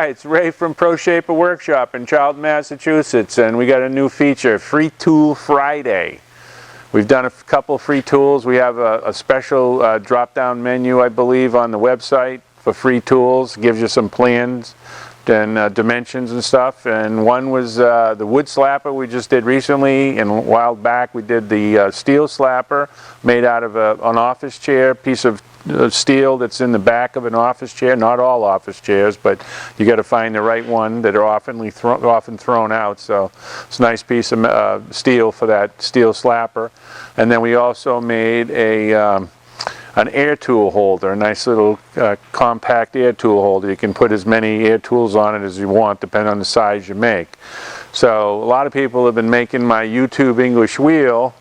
Hi, it's Ray from ProShaper Workshop in Charlton, Massachusetts, and we got a new feature, Free Tool Friday. We've done a couple free tools. We have a special drop-down menu, I believe, on the website for free tools. It gives you some plans and dimensions and stuff. And one was the wood slapper we just did recently, and a while back we did the steel slapper made out of an office chair, piece of steel that's in the back of an office chair. Not all office chairs, but you got to find the right one that are often thrown out. So it's a nice piece of steel for that steel slapper. And then we also made an air tool holder, a nice little compact air tool holder. You can put as many air tools on it as you want, depending on the size you make. So a lot of people have been making my YouTube English Wheel,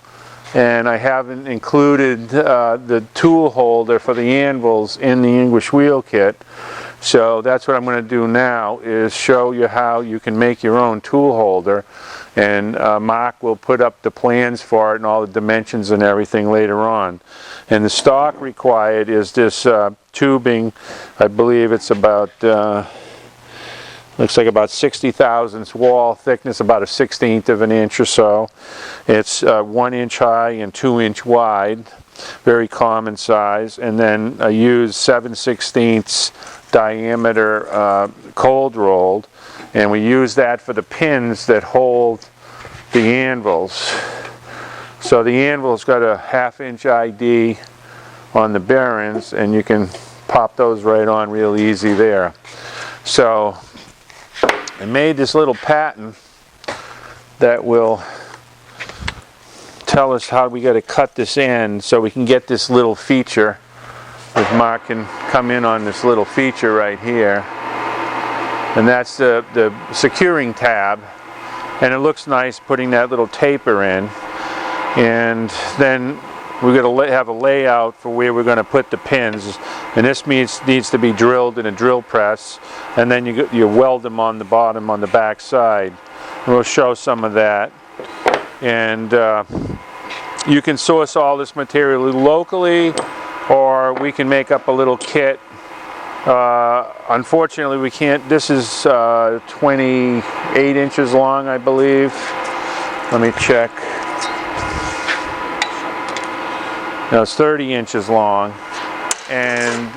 and I haven't included the tool holder for the anvils in the English Wheel kit. So that's what I'm going to do now, is show you how you can make your own tool holder. And Mark will put up the plans for it and all the dimensions and everything later on. And the stock required is this tubing. I believe it's about looks like about 60 thousandths wall thickness, about a 1/16 of an inch or so. It's 1 inch high and 2 inch wide, very common size. And then I use 7/16 diameter cold rolled, and we use that for the pins that hold the anvils. So the anvil's got a 1/2 inch ID on the bearings, and you can pop those right on real easy there. So I made this little pattern that will tell us how we got to cut this end so we can get this little feature. If Mark can come in on this little feature right here, and that's the securing tab, and it looks nice putting that little taper in. And then we're going to have a layout for where we're going to put the pins, and this needs to be drilled in a drill press, and then you weld them on the bottom on the back side. And we'll show some of that. And you can source all this material locally, or we can make up a little kit. Unfortunately we can't. This is 28 inches long, I believe. Let me check. No, it's 30 inches long, and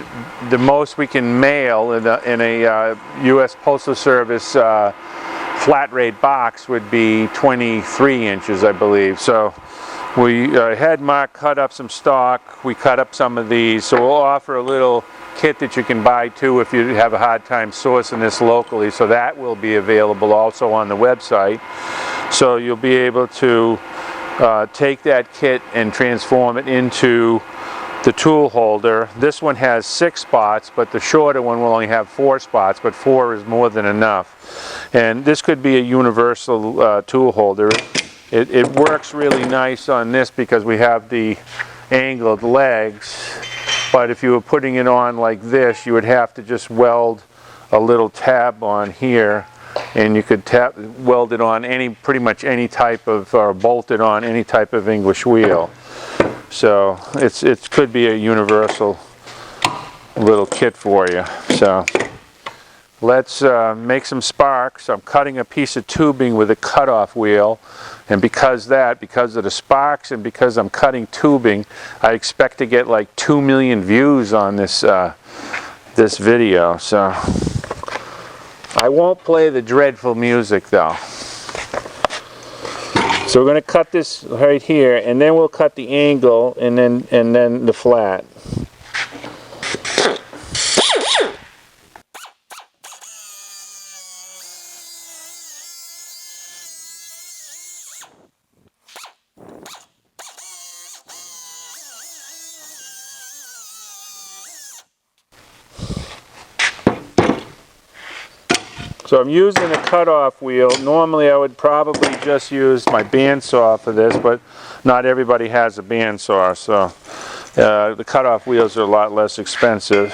the most we can mail in a U.S. Postal Service flat rate box would be 23 inches, I believe. So we had Mark cut up some stock. We cut up some of these, so we'll offer a little kit that you can buy too if you have a hard time sourcing this locally. So that will be available also on the website. So you'll be able to take that kit and transform it into the tool holder. This one has 6 spots, but the shorter one will only have 4 spots, but 4 is more than enough. And this could be a universal tool holder. It works really nice on this because we have the angled legs, but if you were putting it on like this, you would have to just weld a little tab on here, and you could weld it on pretty much any type of, or bolt it on any type of English wheel. So it could be a universal little kit for you. So let's make some sparks. I'm cutting a piece of tubing with a cutoff wheel, and because of the sparks and because I'm cutting tubing, I expect to get like 2 million views on this this video. So I won't play the dreadful music though. So we're going to cut this right here, and then we'll cut the angle, and then the flat. So I'm using a cutoff wheel. Normally I would probably just use my bandsaw for this, but not everybody has a bandsaw, so the cutoff wheels are a lot less expensive.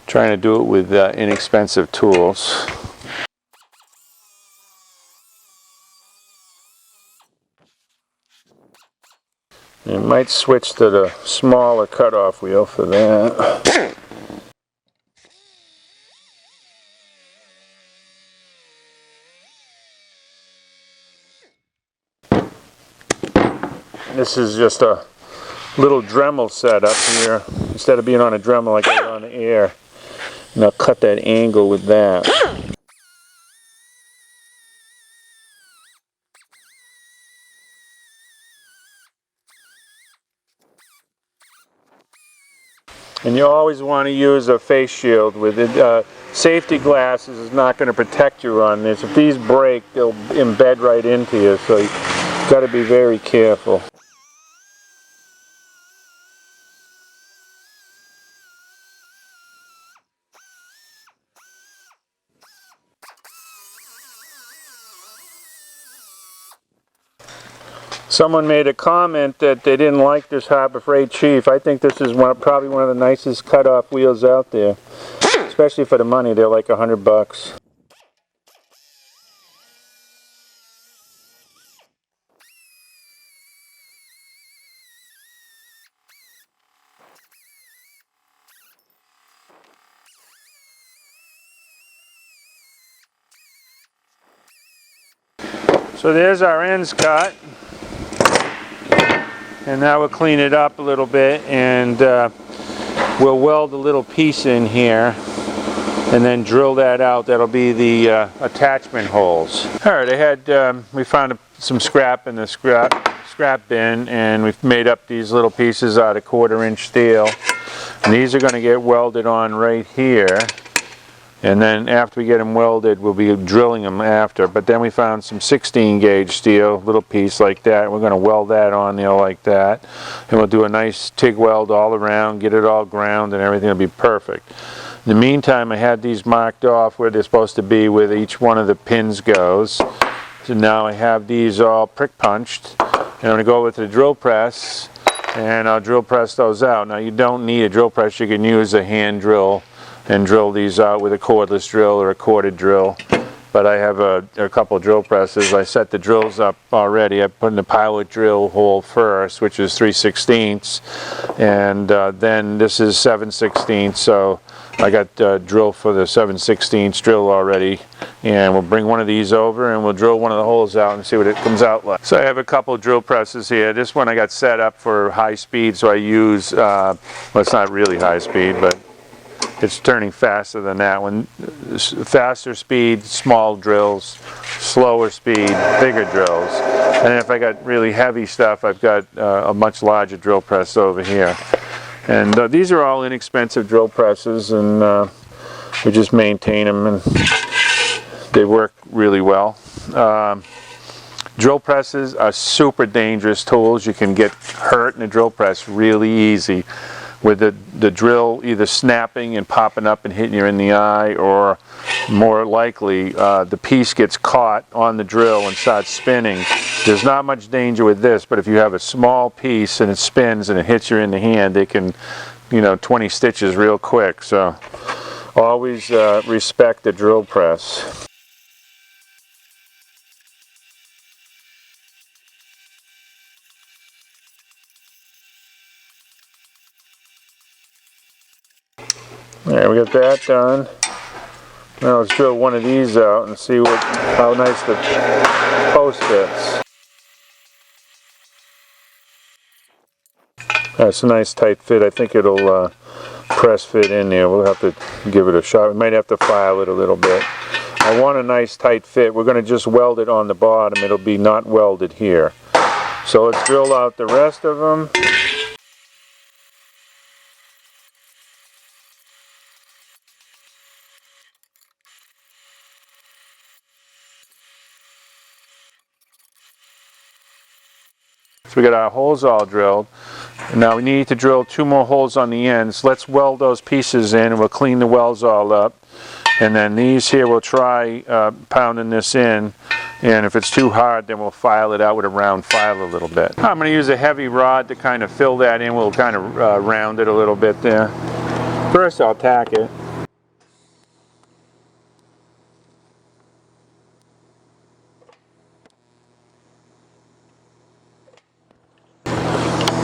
Trying to do it with inexpensive tools. You might switch to the smaller cutoff wheel for that. This is just a little Dremel setup here. Instead of being on a Dremel, I got it on the air. And I'll cut that angle with that. And you always want to use a face shield with it. Safety glasses is not going to protect you on this. If these break, they'll embed right into you, so you've got to be very careful. Someone made a comment that they didn't like this Harbor Freight Chief. I think this is probably one of the nicest cut-off wheels out there. Especially for the money, they're like $100. So there's our ends cut. And now we'll clean it up a little bit, and we'll weld a little piece in here and then drill that out. That'll be the attachment holes. Alright, we found some scrap in the scrap bin, and we've made up these little pieces out of 1/4-inch steel. And these are going to get welded on right here. And then after we get them welded, we'll be drilling them after. But then we found some 16 gauge steel, little piece like that. We're going to weld that on there like that. And we'll do a nice TIG weld all around, get it all ground, and everything will be perfect. In the meantime, I had these marked off where they're supposed to be, where each one of the pins goes. So now I have these all prick punched. And I'm going to go with the drill press, and I'll drill press those out. Now you don't need a drill press. You can use a hand drill and drill these out with a cordless drill or a corded drill. But I have a couple of drill presses. I set the drills up already. I put in the pilot drill hole first, which is 3/16, and then this is 7/16. So I got a drill for the 7/16 drill already, and we'll bring one of these over and we'll drill one of the holes out and see what it comes out like. So I have a couple of drill presses here. This one I got set up for high speed, so I use, well, it's not really high speed, but it's turning faster than that one. Faster speed, small drills. Slower speed, bigger drills. And if I got really heavy stuff, I've got a much larger drill press over here. And these are all inexpensive drill presses, and we just maintain them, and they work really well. Drill presses are super dangerous tools. You can get hurt in a drill press really easy, with the drill either snapping and popping up and hitting you in the eye, or more likely the piece gets caught on the drill and starts spinning. There's not much danger with this, but if you have a small piece and it spins and it hits you in the hand, it can, 20 stitches real quick. So always respect the drill press. Alright, we got that done. Now let's drill one of these out and see how nice the post fits. That's a nice tight fit. I think it'll press fit in there. We'll have to give it a shot. We might have to file it a little bit. I want a nice tight fit. We're going to just weld it on the bottom. It'll be not welded here. So let's drill out the rest of them. So we got our holes all drilled. Now we need to drill 2 more holes on the ends. Let's weld those pieces in, and we'll clean the welds all up. And then these here, we'll try pounding this in. And if it's too hard, then we'll file it out with a round file a little bit. I'm going to use a heavy rod to kind of fill that in. We'll kind of round it a little bit there. First I'll tack it.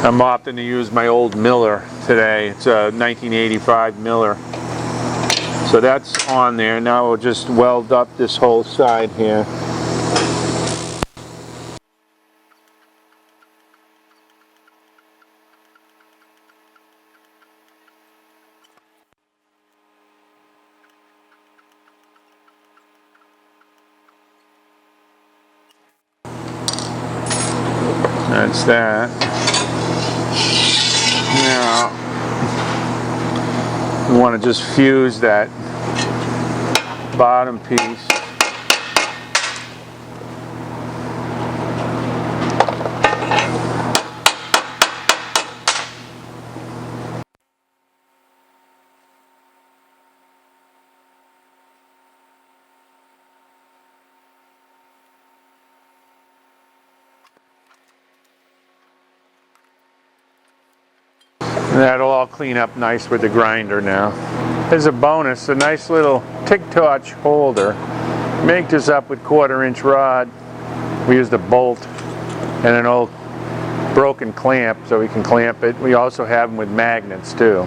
I'm opting to use my old Miller today. It's a 1985 Miller. So that's on there. Now we'll just weld up this whole side here. That's that. Now, we want to just fuse that bottom piece. And that'll all clean up nice with the grinder now. As a bonus, a nice little TIG-Torch holder. Make this up with 1/4-inch rod. We used a bolt and an old broken clamp so we can clamp it. We also have them with magnets too.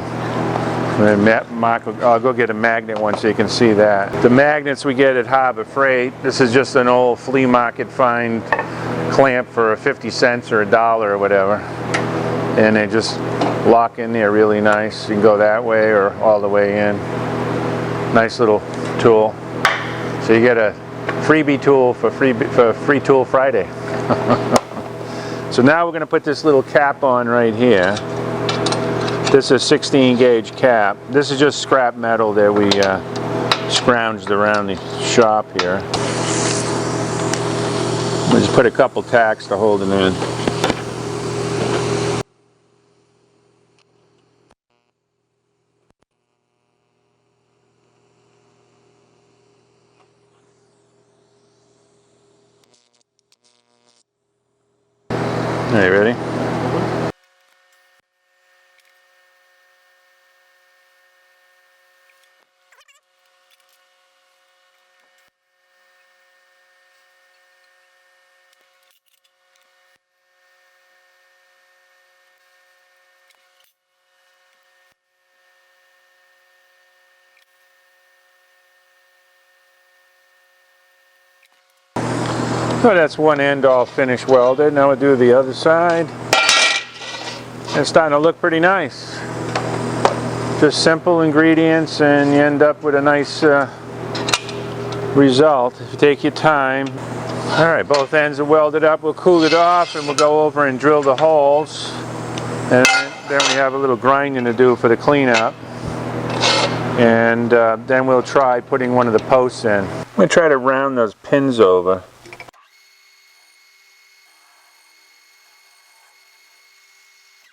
I'll go get a magnet one so you can see that. The magnets we get at Harbor Freight. This is just an old flea market find clamp for 50 cents or $1 or whatever. And they just lock in there really nice. You can go that way or all the way in. Nice little tool. So you get a freebie tool for Free Tool Friday. So now we're going to put this little cap on right here. This is a 16 gauge cap. This is just scrap metal that we scrounged around the shop here. We just put a couple tacks to hold it in. Are you ready? So that's one end all finished welded. Now we'll do the other side. It's starting to look pretty nice. Just simple ingredients and you end up with a nice result if you take your time. Alright, both ends are welded up. We'll cool it off and we'll go over and drill the holes. And then we have a little grinding to do for the cleanup. And then we'll try putting one of the posts in. I'm going to try to round those pins over.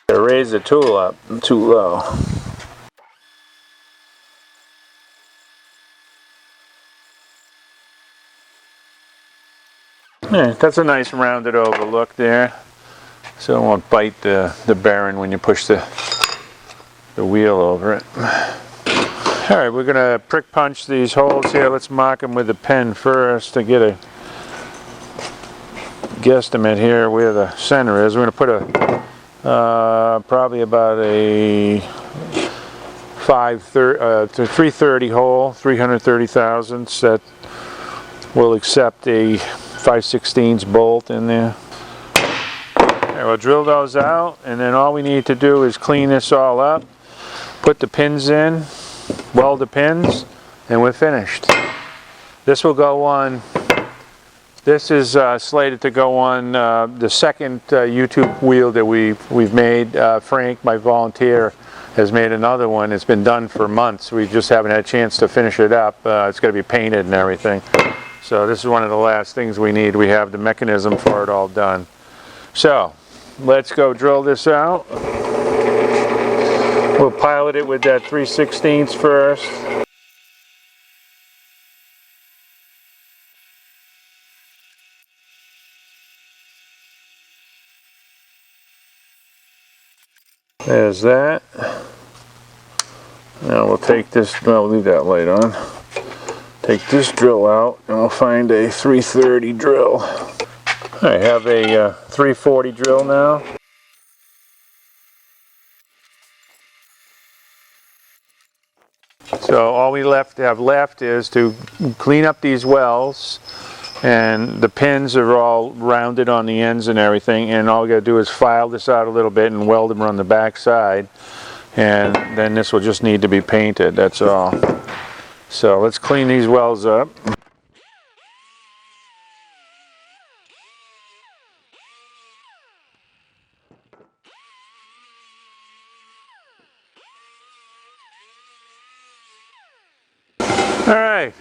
Raise the tool up, too low. Yeah, that's a nice rounded over look there. So it won't bite the bearing when you push the wheel over it. Alright, we're going to prick punch these holes here. Let's mark them with a pen first to get a guesstimate here where the center is. We're going to put a probably about a 330 hole, 330 thousandths. That will accept a 5/16 bolt in there. And we'll drill those out, and then all we need to do is clean this all up, put the pins in, weld the pins, and we're finished. This will go on. This is slated to go on the second YouTube wheel that we've made. Frank, my volunteer, has made another one. It's been done for months. We just haven't had a chance to finish it up. It's going to be painted and everything. So this is one of the last things we need. We have the mechanism for it all done. So let's go drill this out. We'll pilot it with that 3/16 first. There's that. Now we'll take this, we'll leave that light on. Take this drill out and we'll find a 330 drill. I have a 340 drill now. So all we have left is to clean up these welds, and the pins are all rounded on the ends and everything, and all we got to do is file this out a little bit and weld them on the back side, and then this will just need to be painted, that's all. So let's clean these welds up. Alright,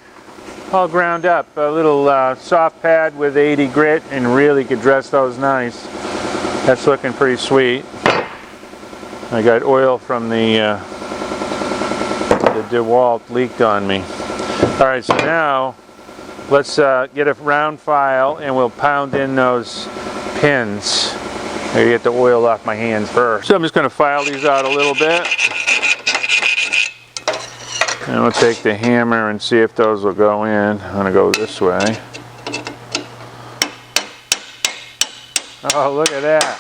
all ground up. A little soft pad with 80 grit, and really could dress those nice. That's looking pretty sweet. I got oil from the DeWalt leaked on me. Alright, so now let's get a round file and we'll pound in those pins. I gotta get the oil off my hands first. So I'm just going to file these out a little bit. And we'll take the hammer and see if those will go in. I'm going to go this way. Oh, look at that.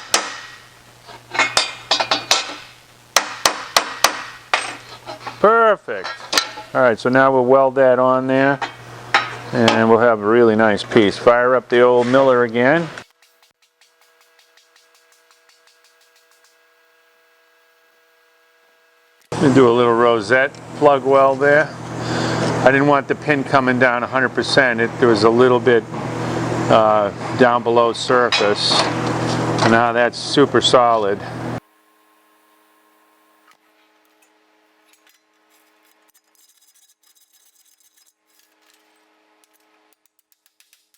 Perfect. Alright, so now we'll weld that on there and we'll have a really nice piece. Fire up the old Miller again. And do a little rosette plug weld there. I didn't want the pin coming down 100%. There was a little bit down below surface. And now that's super solid.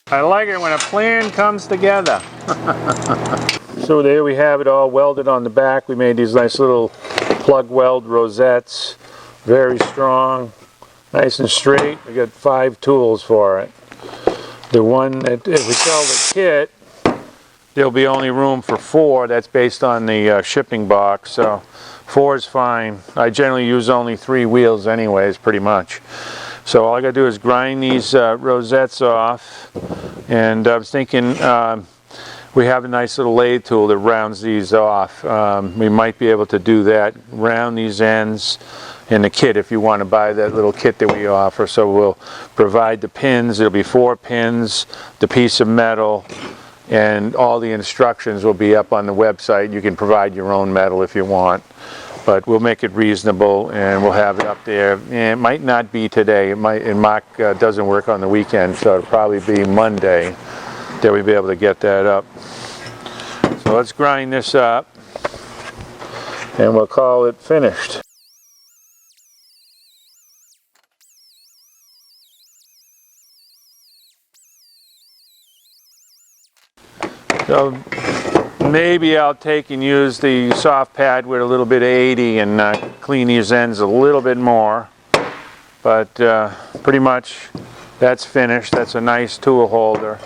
I like it when a plan comes together. So there we have it all welded on the back. We made these nice little plug weld rosettes. Very strong, nice and straight. We got 5 tools for it. The one that, if we sell the kit, there'll be only room for 4. That's based on the shipping box, so 4 is fine. I generally use only 3 wheels anyways, pretty much. So all I gotta do is grind these rosettes off, and I was thinking we have a nice little lathe tool that rounds these off. We might be able to do that, round these ends in the kit if you want to buy that little kit that we offer. So we'll provide the pins. It'll be 4 pins, the piece of metal, and all the instructions will be up on the website. You can provide your own metal if you want, but we'll make it reasonable and we'll have it up there. And it might not be today. It might, and Mark doesn't work on the weekend, so it'll probably be Monday that we'll be able to get that up. So let's grind this up and we'll call it finished. So maybe I'll take and use the soft pad with a little bit of 80 and clean these ends a little bit more. But pretty much that's finished. That's a nice tool holder.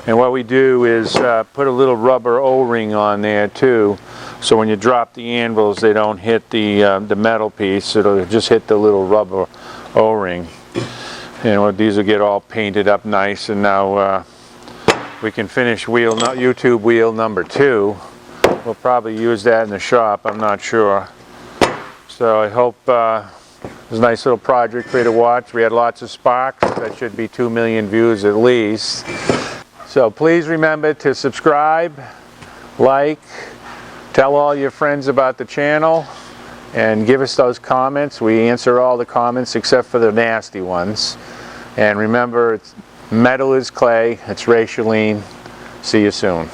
And what we do is put a little rubber O-ring on there too. So when you drop the anvils, they don't hit the metal piece. It'll just hit the little rubber O-ring. And these will get all painted up nice, and now we can finish YouTube wheel number 2. We'll probably use that in the shop, I'm not sure. So I hope it was a nice little project for you to watch. We had lots of sparks. That should be 2 million views at least. So please remember to subscribe, like, tell all your friends about the channel, and give us those comments. We answer all the comments except for the nasty ones. And remember, metal is clay. It's Wray. See you soon.